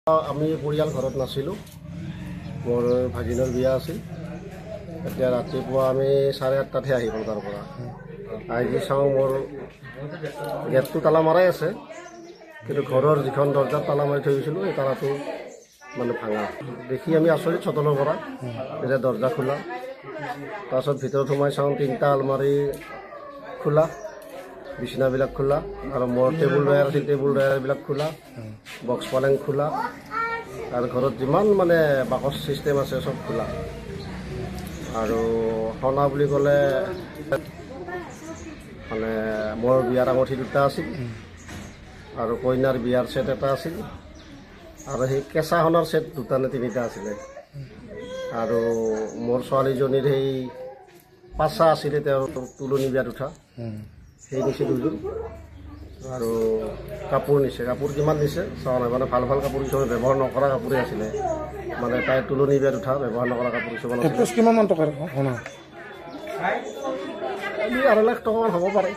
আমি পৰিয়াল ঘৰত নাছিলোঁ। মোৰ ভাগিনৰ বিয়া আছিল। এতিয়া ৰাতিপুৱা আমি 8:30হে আহি গ'ল তাৰ পৰা। আহি চাওঁ মোৰ গেটটো তালা মাৰাই আছে, কিন্তু ঘৰৰ যিখন দৰ্জাত তালা মাৰি থৈ গৈছিলোঁ সেই তালাটো মানে ভাঙা দেখি আমি আচৰিত চোতালৰ পৰা এতিয়া দৰ্জা খোলা। তাৰপিছত ভিতৰত সোমাই চাওঁ 3টা আলমাৰি খোলা, বিচনাবিলাক খোলা, আৰু মোৰ টেবুল ড্ৰয়াৰ আছিল, টেবুল ড্ৰয়াৰবিলাক খোলা, বক্স পালেং খোলা, আৰু ঘৰত যিমান মানে বাকচ চিষ্টেম আছে চব খোলা। আৰু সোণা বুলি ক'লে মানে মোৰ বিয়াৰ আঙুঠি 2টা আছিল, আৰু কইনাৰ বিয়াৰ ছেট এটা আছিল, আৰু সেই কেঁচা সোণৰ ছেট 2টা নে 3টা আছিলে, আৰু মোৰ ছোৱালীজনীৰ সেই পাচা আছিলে, তেওঁৰ তুলনি বিয়াত উঠা সেই নিছে 2যোৰ, আৰু কাপোৰ নিছে। কাপোৰ কিমান নিছে চোৱা নাই, মানে ভাল ভাল কাপোৰ কিছুমান ব্যৱহাৰ নকৰা কাপোৰেই আছিলে, মানে তাইৰ তুলনি বিয়াত উঠা ব্যৱহাৰ নকৰা কাপোৰ কিছুমান আছিলে। কিমান মান টকাৰ সোণা? 2.5 লাখ টকামান হ'ব পাৰে।